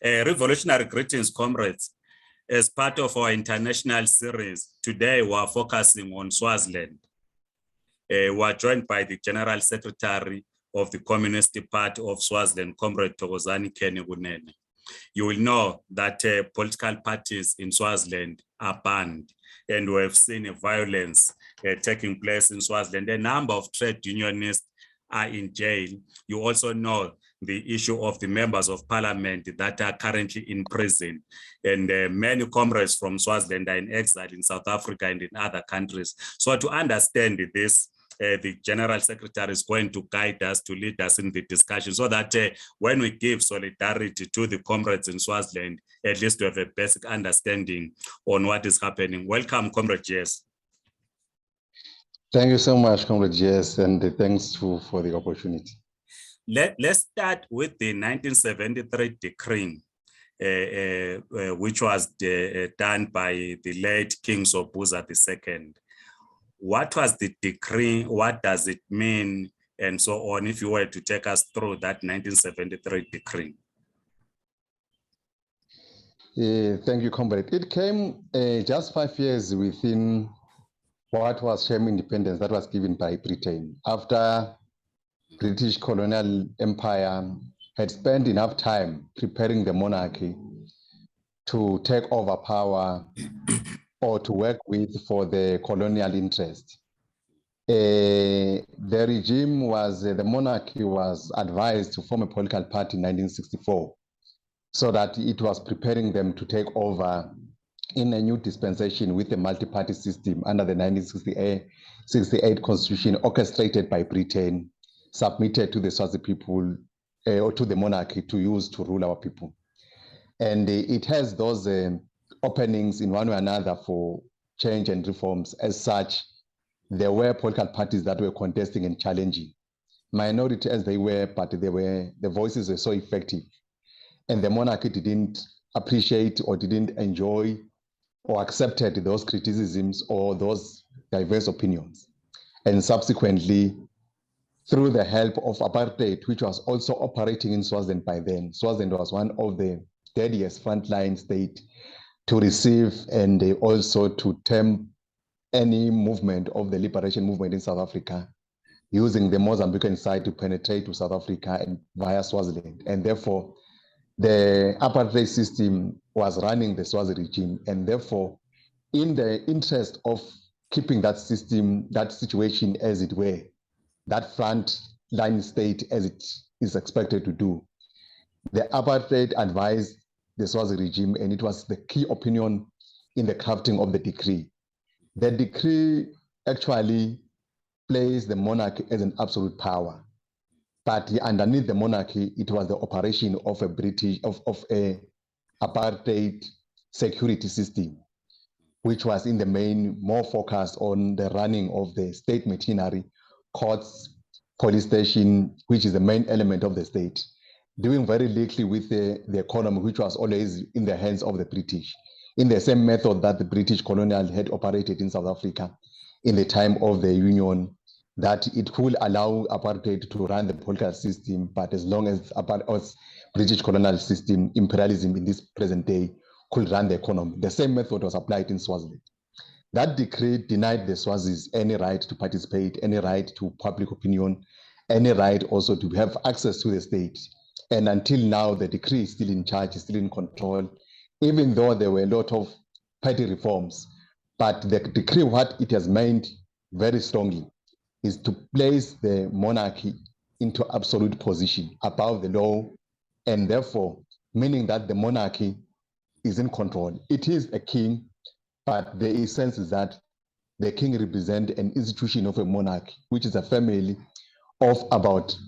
Revolutionary greetings, comrades. As part of our international series, today we are focusing on Swaziland. We are joined by the General Secretary of the Communist Party of Swaziland, Comrade Thokozani Kenny. You will know that political parties in Swaziland are banned, and we have seen violence taking place in Swaziland. A number of trade unionists are in jail. You also know the issue of the members of parliament that are currently in prison, and many comrades from Swaziland are in exile in South Africa and in other countries. So to understand this, the General Secretary is going to guide us, to lead us in the discussion, so that when we give solidarity to the comrades in Swaziland, at least we have a basic understanding on what is happening. Welcome, Comrade Jess. Thank you so much, Comrade Jess, and thanks for the opportunity. Let's start with the 1973 decree, which was done by the late King Sobhuza II. What was the decree? What does it mean? And so on, if you were to take us through that 1973 decree. Thank you, Comrade. It came just 5 years within what was termed independence that was given by Britain, after British colonial empire had spent enough time preparing the monarchy to take over power or to work with for the colonial interest. The regime was, the monarchy was advised to form a political party in 1964, so that it was preparing them to take over in a new dispensation with a multi-party system under the 1968 constitution, orchestrated by Britain, submitted to the Swazi people or to the monarchy to use to rule our people. And it has those openings in one way or another for change and reforms. As such, there were political parties that were contesting and challenging. Minority as they were, but the voices were so effective. And the monarchy didn't appreciate or didn't enjoy or accepted those criticisms or those diverse opinions. And subsequently, through the help of apartheid, which was also operating in Swaziland by then, Swaziland was one of the deadliest frontline states to receive and also to term any movement of the liberation movement in South Africa, using the Mozambican side to penetrate to South Africa and via Swaziland. And therefore, the apartheid system was running the Swazi regime. And therefore, in the interest of keeping that system, that situation as it were, that front line state as it is expected to do, the apartheid advised the Swazi regime, and it was the key opinion in the crafting of the decree. The decree actually placed the monarchy as an absolute power, but underneath the monarchy, it was the operation of a apartheid security system, which was in the main more focused on the running of the state machinery, courts, police station, which is the main element of the state, doing very little with the economy, which was always in the hands of the British, in the same method that the British colonial had operated in South Africa in the time of the Union, that it could allow apartheid to run the political system, but as long as British colonial system, imperialism in this present day, could run the economy. The same method was applied in Swaziland. That decree denied the Swazis any right to participate, any right to public opinion, any right also to have access to the state. And until now, the decree is still in charge, is still in control, even though there were a lot of petty reforms. But the decree, what it has meant very strongly, is to place the monarchy into absolute position above the law, and therefore, meaning that the monarchy is in control. It is a king, but the essence is that the king represents an institution of a monarchy, which is a family of about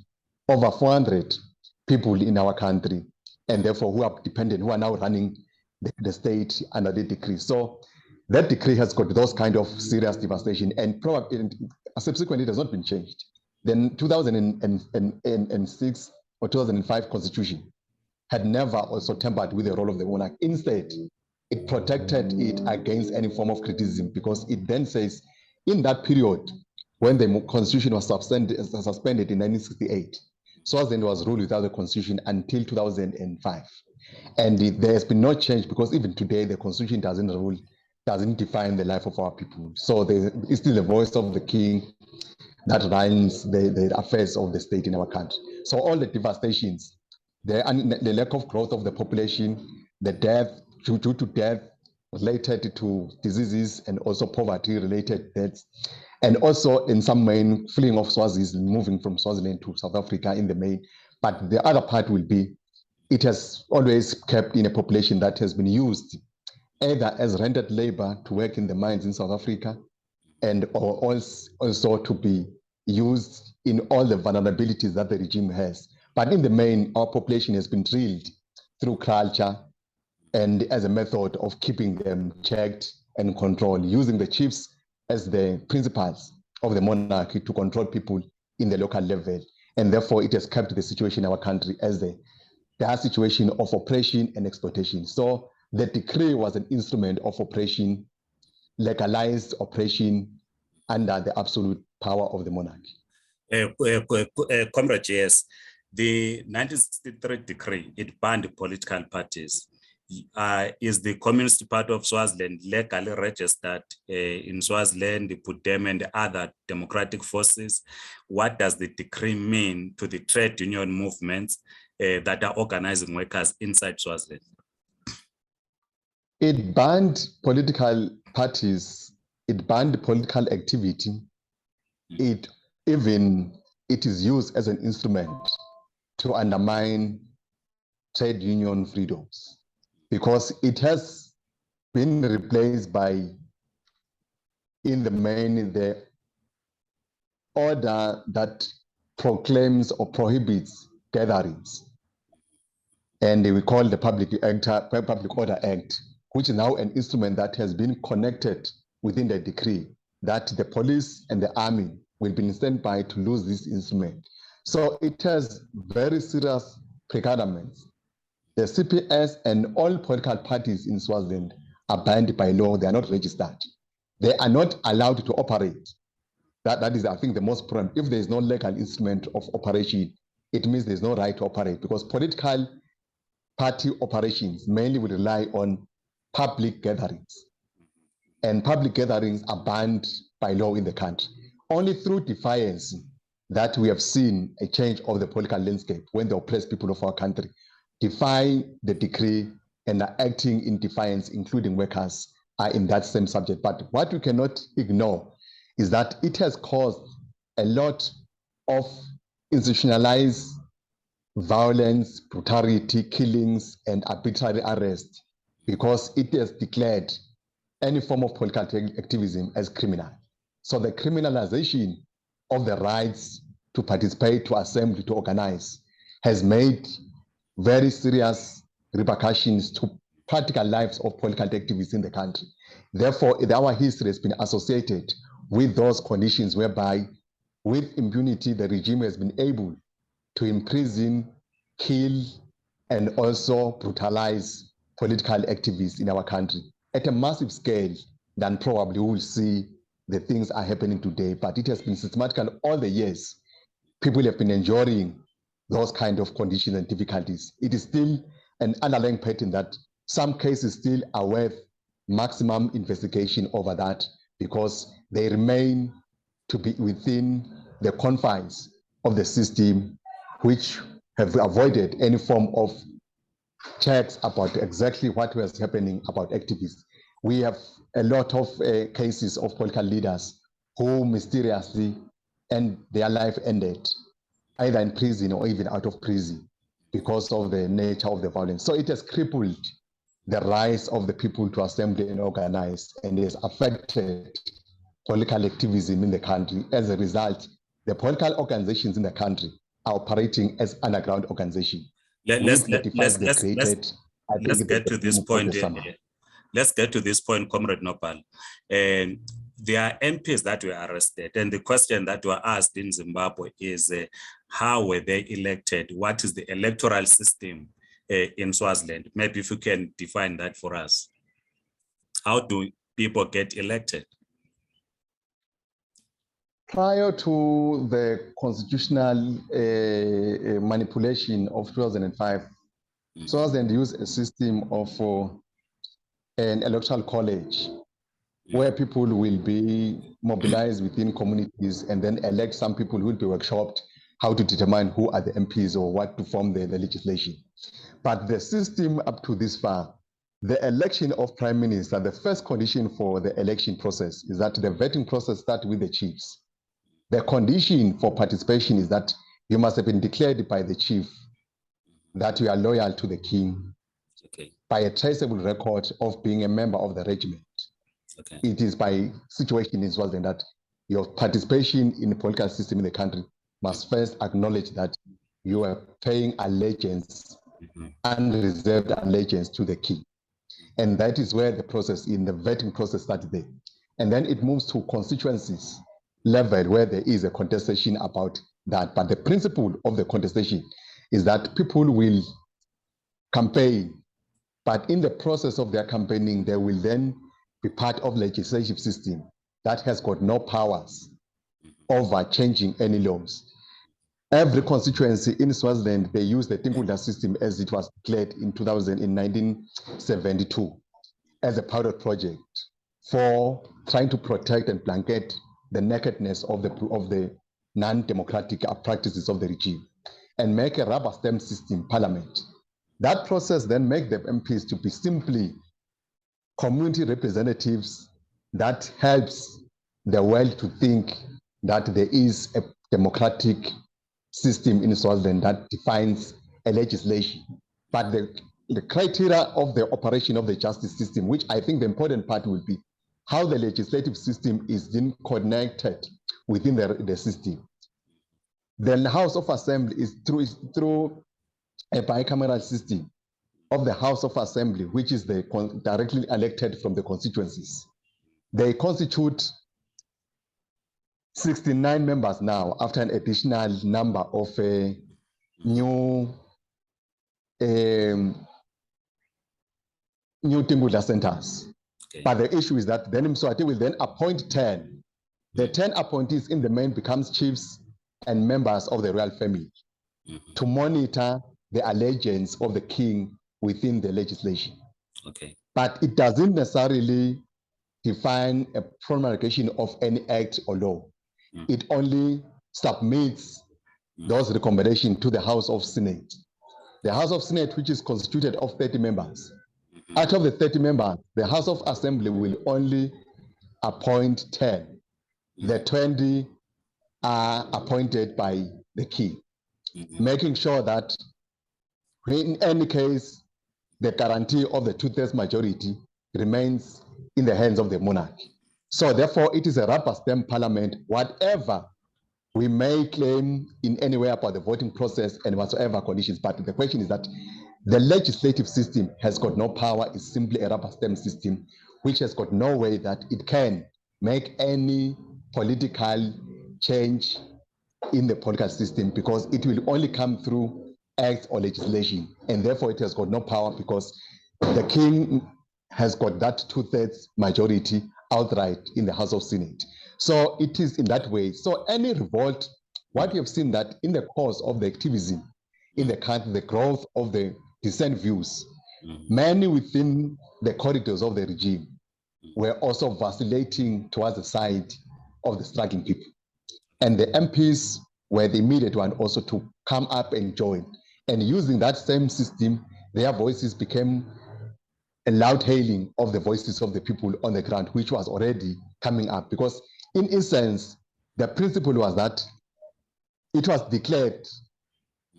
over 400 people in our country, and therefore who are dependent, who are now running the state under the decree. So that decree has got those kind of serious devastation, and probably subsequently it has not been changed. Then 2006 or 2005 constitution had never also tampered with the role of the monarch. Instead, it protected it against any form of criticism, because it then says, in that period, when the constitution was suspended in 1968, Swaziland was ruled without a constitution until 2005. And there has been no change because even today the constitution doesn't define the life of our people. So it's still the voice of the king that runs the affairs of the state in our country. So all the devastations, the lack of growth of the population, the death due to death related to diseases, and also poverty-related deaths, and also in some main fleeing of Swazis, moving from Swaziland to South Africa in the main. But the other part will be, it has always kept in a population that has been used either as rented labor to work in the mines in South Africa, and or also to be used in all the vulnerabilities that the regime has. But in the main, our population has been drilled through culture and as a method of keeping them checked and controlled, using the chiefs as the principals of the monarchy to control people in the local level. And therefore, it has kept the situation in our country as the situation of oppression and exploitation. So the decree was an instrument of oppression, legalized oppression under the absolute power of the monarchy. Comrade, yes, the 1963 decree, it banned political parties. Is the Communist Party of Swaziland legally registered in Swaziland, the Pudem and other democratic forces? What does the decree mean to the trade union movements that are organizing workers inside Swaziland? It banned political parties, it banned political activity. It is used as an instrument to undermine trade union freedoms, because it has been replaced by, in the main, the order that proclaims or prohibits gatherings. And we call the Public Order Act, which is now an instrument that has been connected within the decree, that the police and the army will be in standby to lose this instrument. So it has very serious predicaments. The CPS and all political parties in Swaziland are banned by law. They are not registered. They are not allowed to operate. That is, I think, the most problem. If there is no legal instrument of operation, it means there's no right to operate, because political party operations mainly will rely on public gatherings. And public gatherings are banned by law in the country. Only through defiance that we have seen a change of the political landscape, when the oppressed people of our country defy the decree and are acting in defiance, including workers, are in that same subject. But what we cannot ignore is that it has caused a lot of institutionalized violence, brutality, killings, and arbitrary arrest, because it has declared any form of political activism as criminal. So the criminalization of the rights to participate, to assemble, to organize has made very serious repercussions to practical lives of political activists in the country. Therefore, our history has been associated with those conditions whereby, with impunity, the regime has been able to imprison, kill, and also brutalize political activists in our country at a massive scale than probably we'll see the things are happening today. But it has been systematical all the years. People have been enduring those kind of conditions and difficulties. It is still an underlying pattern that some cases still are worth maximum investigation over that, because they remain to be within the confines of the system, which have avoided any form of checks about exactly what was happening about activists. We have a lot of cases of political leaders who mysteriously and their life ended, either in prison or even out of prison, because of the nature of the violence. So it has crippled the rights of the people to assemble and organize, and has affected political activism in the country. As a result, the political organizations in the country are operating as underground organizations. Let's get to this point. Let's get to this point, Comrade Nopal. There are MPs that were arrested, and the question that were asked in Zimbabwe is how were they elected? What is the electoral system in Swaziland? Maybe if you can define that for us. How do people get elected? Prior to the constitutional manipulation of 2005, Swaziland used a system of an electoral college where people will be mobilized within communities and then elect some people who will be workshopped how to determine who are the MPs or what to form the legislation. But the system up to this far, the election of prime minister, the first condition for the election process is that the vetting process starts with the chiefs. The condition for participation is that you must have been declared by the chief that you are loyal to the king by a traceable record of being a member of the regiment. It is by situation in Swaziland that your participation in the political system in the country must first acknowledge that you are paying allegiance, unreserved allegiance to the king. And that is where the process in the vetting process starts there. And then it moves to constituencies level where there is a contestation about that. But the principle of the contestation is that people will campaign, but in the process of their campaigning, they will then be part of legislative system that has got no powers over changing any laws. Every constituency in Swaziland, they use the Tinkula system as it was declared in 1972 as a pilot project for trying to protect and blanket the nakedness of the non-democratic practices of the regime and make a rubber stamp system parliament. That process then make the MPs to be simply community representatives that helps the world to think that there is a democratic system in Swaziland that defines a legislation. But the criteria of the operation of the justice system, which I think the important part will be how the legislative system is then connected within the system. The House of Assembly is through a bicameral system of the House of Assembly, which is directly elected from the constituencies. They constitute 69 members now after an additional number of new Timbula centers. But the issue is that then Mswati will then appoint 10. The 10 appointees in the main becomes chiefs and members of the royal family to monitor the allegiance of the king within the legislation. But it doesn't necessarily define a promulgation of any act or law. It only submits those recommendations to the House of Senate. The House of Senate, which is constituted of 30 members. Out of the 30 members, the House of Assembly will only appoint 10. The 20 are appointed by the king, making sure that in any case, the guarantee of the 2/3 majority remains in the hands of the monarch. So therefore, it is a rubber stamp parliament, whatever we may claim in any way about the voting process and whatsoever conditions. But the question is that the legislative system has got no power. It's simply a rubber stamp system, which has got no way that it can make any political change in the political system, because it will only come through acts or legislation. And therefore, it has got no power because the king has got that 2/3 majority outright in the House of Senate. So it is in that way. So any revolt, what we have seen that in the course of the activism in the country, the growth of the dissent views, many within the corridors of the regime were also vacillating towards the side of the struggling people. And the MPs were the immediate one also to come up and join. And using that same system, their voices became a loud hailing of the voices of the people on the ground, which was already coming up. Because in essence, the principle was that it was declared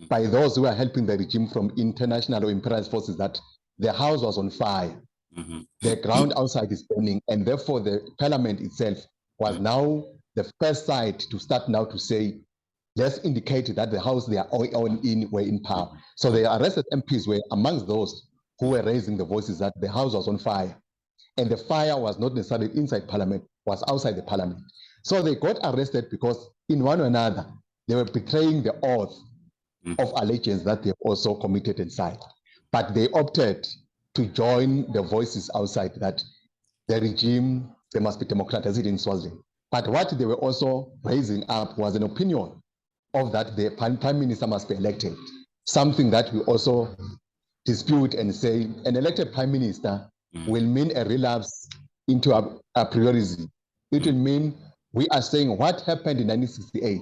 by those who are helping the regime from international or imperialist forces that the house was on fire. The ground outside is burning, and therefore the parliament itself was now the first side to start now to say, let's indicate that the house they are all in were in power. So the arrested MPs were amongst those who were raising the voices that the house was on fire. And the fire was not necessarily inside parliament, was outside the parliament. So they got arrested because in one or another, they were betraying the oath of allegiance that they also committed inside. But they opted to join the voices outside that the regime, they must be democratized in Swaziland. But what they were also raising up was an opinion of that the prime minister must be elected, something that we also dispute and say an elected prime minister will mean a relapse into a priorism. It will mean we are saying what happened in 1968.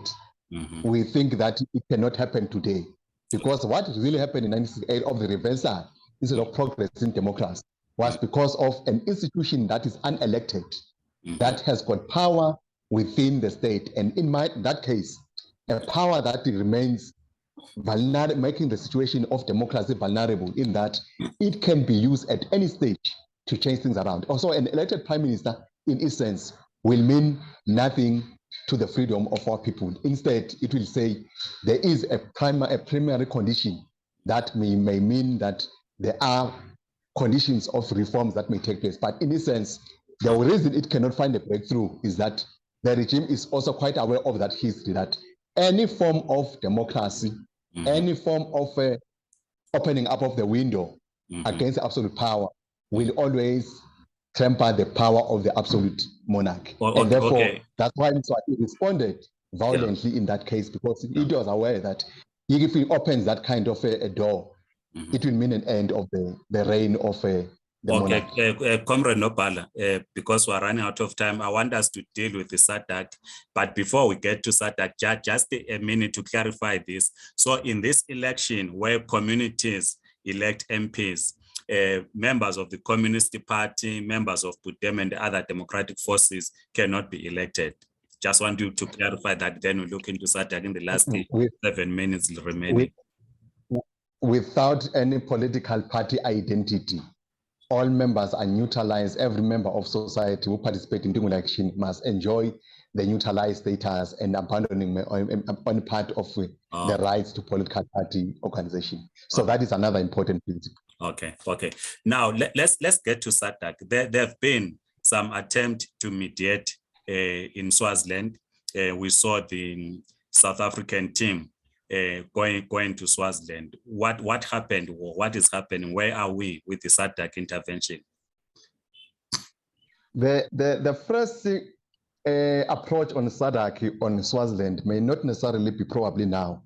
We think that it cannot happen today, because what really happened in 1968 of the reversal instead of progress in democracy was because of an institution that is unelected, that has got power within the state. And in that case, a power that remains vulnerable, making the situation of democracy vulnerable in that it can be used at any stage to change things around. Also, an elected prime minister, in essence, will mean nothing to the freedom of our people. Instead, it will say there is a primary condition that may mean that there are conditions of reforms that may take place. But in essence, the reason it cannot find a breakthrough is that the regime is also quite aware of that history, that any form of democracy, any form of opening up of the window against absolute power will always temper the power of the absolute monarch. And therefore, that's why Mswati responded violently in that case, because he was aware that if he opens that kind of a door, it will mean an end of the reign of the monarch. Comrade Nopala, because we're running out of time, I want us to deal with the SADC. But before we get to SADC, just a minute to clarify this. So in this election where communities elect MPs, members of the Communist Party, members of Budem and other democratic forces cannot be elected. Just want you to clarify that, then we look into SADC in the last 7 minutes remaining. Without any political party identity, all members are neutralized. Every member of society who participates in the election must enjoy the neutralized status and abandoning on part of the rights to political party organization. So that is another important principle. Okay. Now let's get to SADC. There have been some attempt to mediate in Swaziland. We saw the South African team going to Swaziland. What happened? What is happening? Where are we with the SADC intervention? The first approach on SADC on Swaziland may not necessarily be probably now.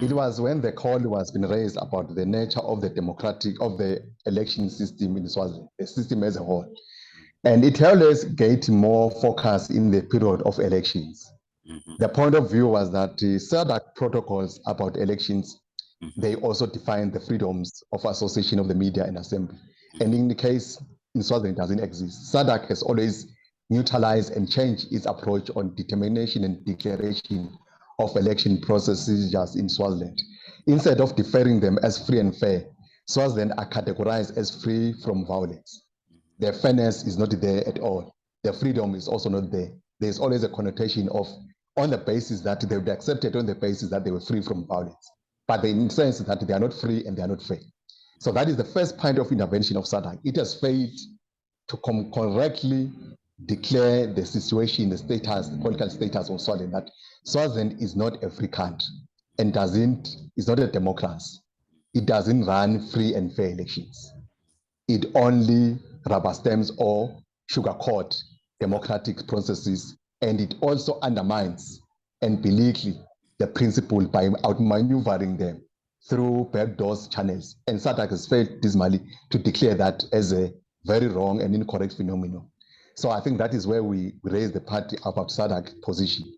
It was when the call was been raised about the nature of the election system in Swaziland, the system as a whole. And it always get more focus in the period of elections. The point of view was that the SADC protocols about elections, they also define the freedoms of association of the media and assembly. And in the case in Swaziland, it doesn't exist. SADC has always neutralized and changed its approach on determination and declaration of election processes just in Swaziland. Instead of deferring them as free and fair, Swaziland are categorized as free from violence. The fairness is not there at all. The freedom is also not there. There's always a connotation of on the basis that they would be accepted on the basis that they were free from violence. But in the sense that they are not free and they are not fair. So that is the first point of intervention of SADC. It has failed to correctly declare the situation, the status, the political status of Swaziland, that Swaziland is not a free country and is not a democracy. It doesn't run free and fair elections. It only rubber stamps or sugarcoat democratic processes, and it also undermines and belittles the principle by outmaneuvering them through backdoors channels. And SADC has failed dismally to declare that as a very wrong and incorrect phenomenon. So I think that is where we raise the party about SADC position,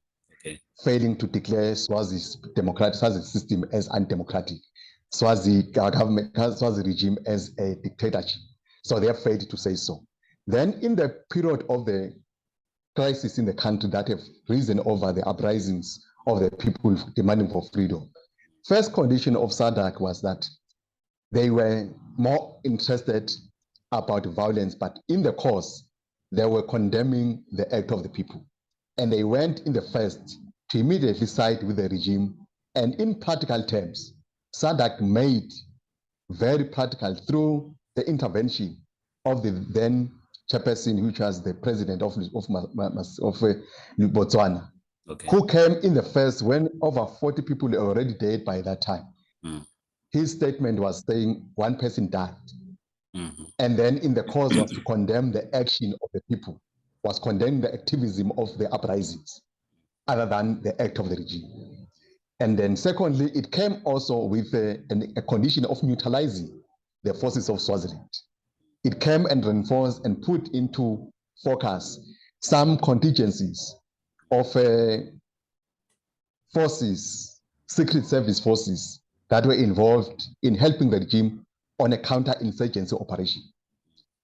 failing to declare Swazi's Swazi system as undemocratic, Swazi government, Swazi regime as a dictatorship. So they have failed to say so. Then in the period of the crisis in the country that have risen over the uprisings of the people demanding for freedom, first condition of SADC was that they were more interested about violence, but in the course, they were condemning the act of the people. And they went in the first to immediately side with the regime. And in practical terms, SADC made very practical through the intervention of the then chairperson, which was the president of Botswana, who came in the first when over 40 people were already dead by that time. His statement was saying one person died. And then in the cause was to condemn the action of the people, was condemning the activism of the uprisings, other than the act of the regime. And then secondly, it came also with a condition of neutralizing the forces of Swaziland. It came and reinforced and put into focus some contingencies of forces, secret service forces that were involved in helping the regime on a counter-insurgency operation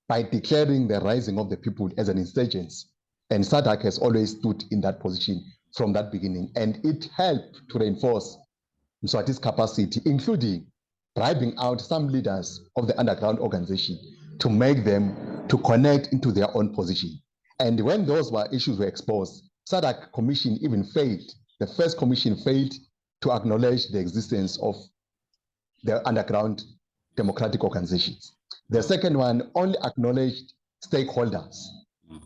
by declaring the rising of the people as an insurgency. And SADC has always stood in that position from that beginning. And it helped to reinforce Mswati's capacity, including bribing out some leaders of the underground organization to make them to connect into their own position. And when those issues were exposed, SADC commission even failed. The first commission failed to acknowledge the existence of the underground democratic organizations. The second one only acknowledged stakeholders.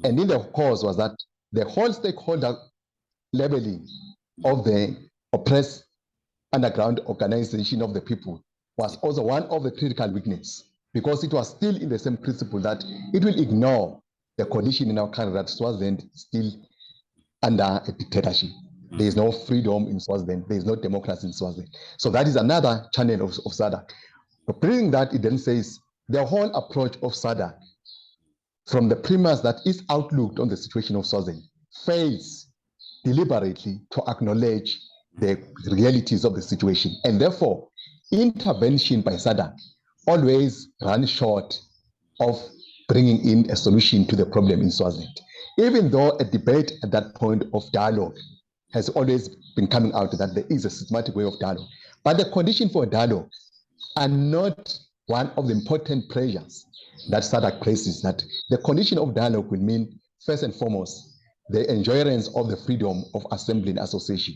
And in the cause was that the whole stakeholder labeling of the oppressed underground organization of the people was also one of the critical weaknesses, because it was still in the same principle that it will ignore the condition in our country that Swaziland is still under a dictatorship. There is no freedom in Swaziland. There is no democracy in Swaziland. So that is another channel of SADC. But bringing that, it then says the whole approach of SADC from the premise that its outlook on the situation of Swaziland fails deliberately to acknowledge the realities of the situation. And therefore, intervention by SADC always runs short of bringing in a solution to the problem in Swaziland. Even though a debate at that point of dialogue has always been coming out that there is a systematic way of dialogue. But the condition for dialogue are not one of the important pressures that SADC places. That the condition of dialogue will mean, first and foremost, the enjoyance of the freedom of assembly and association.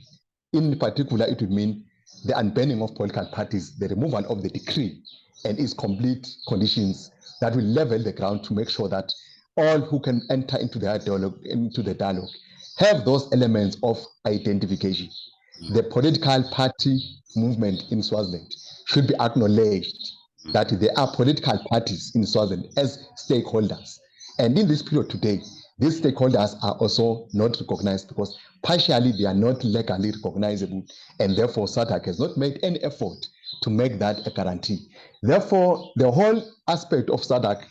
In particular, it would mean the unbanning of political parties, the removal of the decree and its complete conditions that will level the ground to make sure that all who can enter into the dialogue have those elements of identification. The political party movement in Swaziland should be acknowledged that there are political parties in Swaziland as stakeholders. And in this period today, these stakeholders are also not recognized because partially they are not legally recognizable, and therefore SADC has not made any effort to make that a guarantee. Therefore, the whole aspect of SADC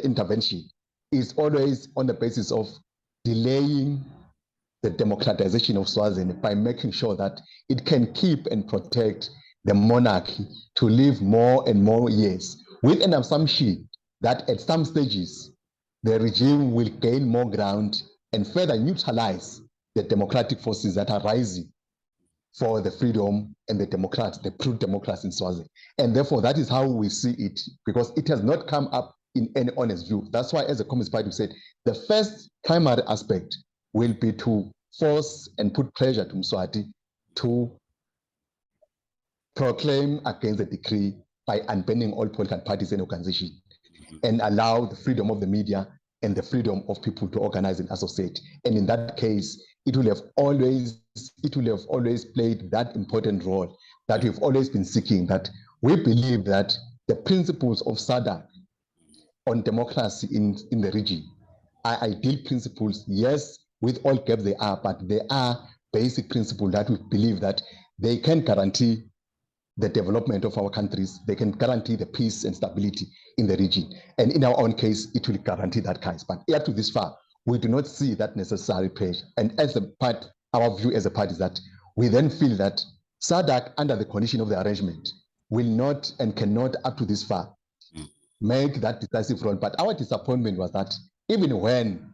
intervention is always on the basis of delaying the democratization of Swaziland by making sure that it can keep and protect the monarchy to live more and more years, with an assumption that at some stages the regime will gain more ground and further neutralize the democratic forces that are rising for the freedom and the true democracy in Swaziland. And therefore, that is how we see it, because it has not come up in any honest view. That's why, as the Communist Party said, the first primary aspect will be to force and put pressure to Mswati to proclaim against the decree by unbanning all political parties and organizations and allow the freedom of the media and the freedom of people to organize and associate. And in that case, it will have always played that important role that we've always been seeking, that we believe that the principles of SADC on democracy in the region are ideal principles. Yes, with all gaps they are, but they are basic principles that we believe that they can guarantee the development of our countries. They can guarantee the peace and stability in the region. And in our own case, it will guarantee that kind. But up to this far, we do not see that necessary pressure. And as a part, our view as a party is that we then feel that SADC, under the condition of the arrangement, will not and cannot, up to this far, make that decisive role. But our disappointment was that even when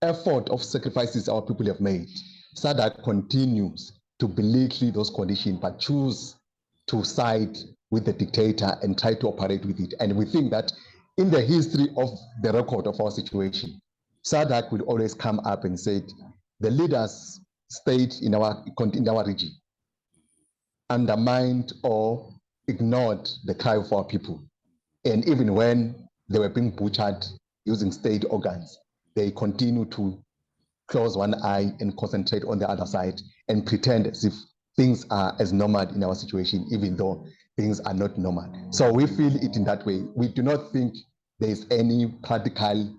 effort of sacrifices our people have made, SADC continues to belittle those conditions, but choose to side with the dictator and try to operate with it. And we think that in the history of the record of our situation, SADC will always come up and say, the leaders stayed in our region, undermined or ignored the cry of our people. And even when they were being butchered using state organs, they continue to close one eye and concentrate on the other side and pretend as if things are as normal in our situation, even though things are not normal. So we feel it in that way. We do not think there is any practical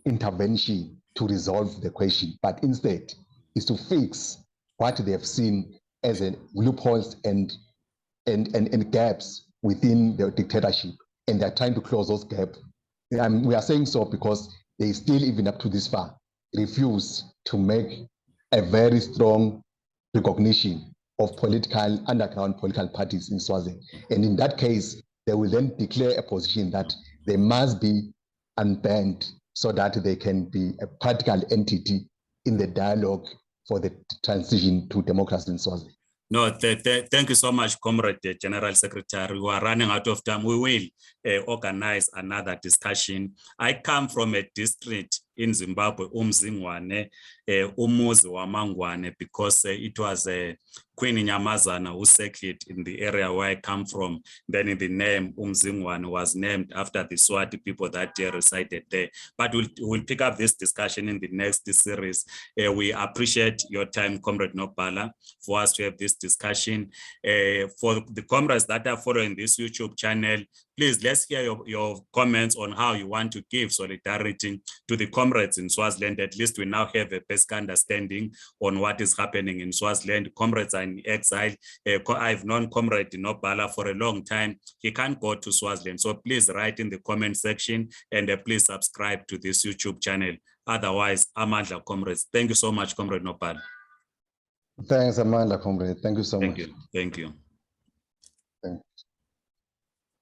intervention to resolve the question, but instead is to fix what they have seen as loopholes and gaps within the dictatorship, and they're trying to close those gaps. And we are saying so because they still, even up to this far, refuse to make a very strong recognition of underground political parties in Swaziland. And in that case, they will then declare a position that they must be unbanned so that they can be a political entity in the dialogue for the transition to democracy in Swaziland. No, thank you so much, Comrade General Secretary. We are running out of time. We will organize another discussion. I come from a district in Zimbabwe, Umzingwane, Umuzi Wamangwane, because it was Queen Nyamazana who settled in the area where I come from. Then the name Umzingwane was named after the Swati people that resided there. But we'll pick up this discussion in the next series. We appreciate your time, Comrade Nopala, for us to have this discussion. For the comrades that are following this YouTube channel, please, let's hear your comments on how you want to give solidarity to the comrades in Swaziland. At least we now have a basic understanding on what is happening in Swaziland. Comrades are in exile. I've known Comrade Nopala for a long time. He can't go to Swaziland. So please write in the comment section and please subscribe to this YouTube channel. Otherwise, Amandla, comrades. Thank you so much, Comrade Nopala. Thanks, Amandla, comrade. Thank you so much. Thank you. Thank you. Thank you.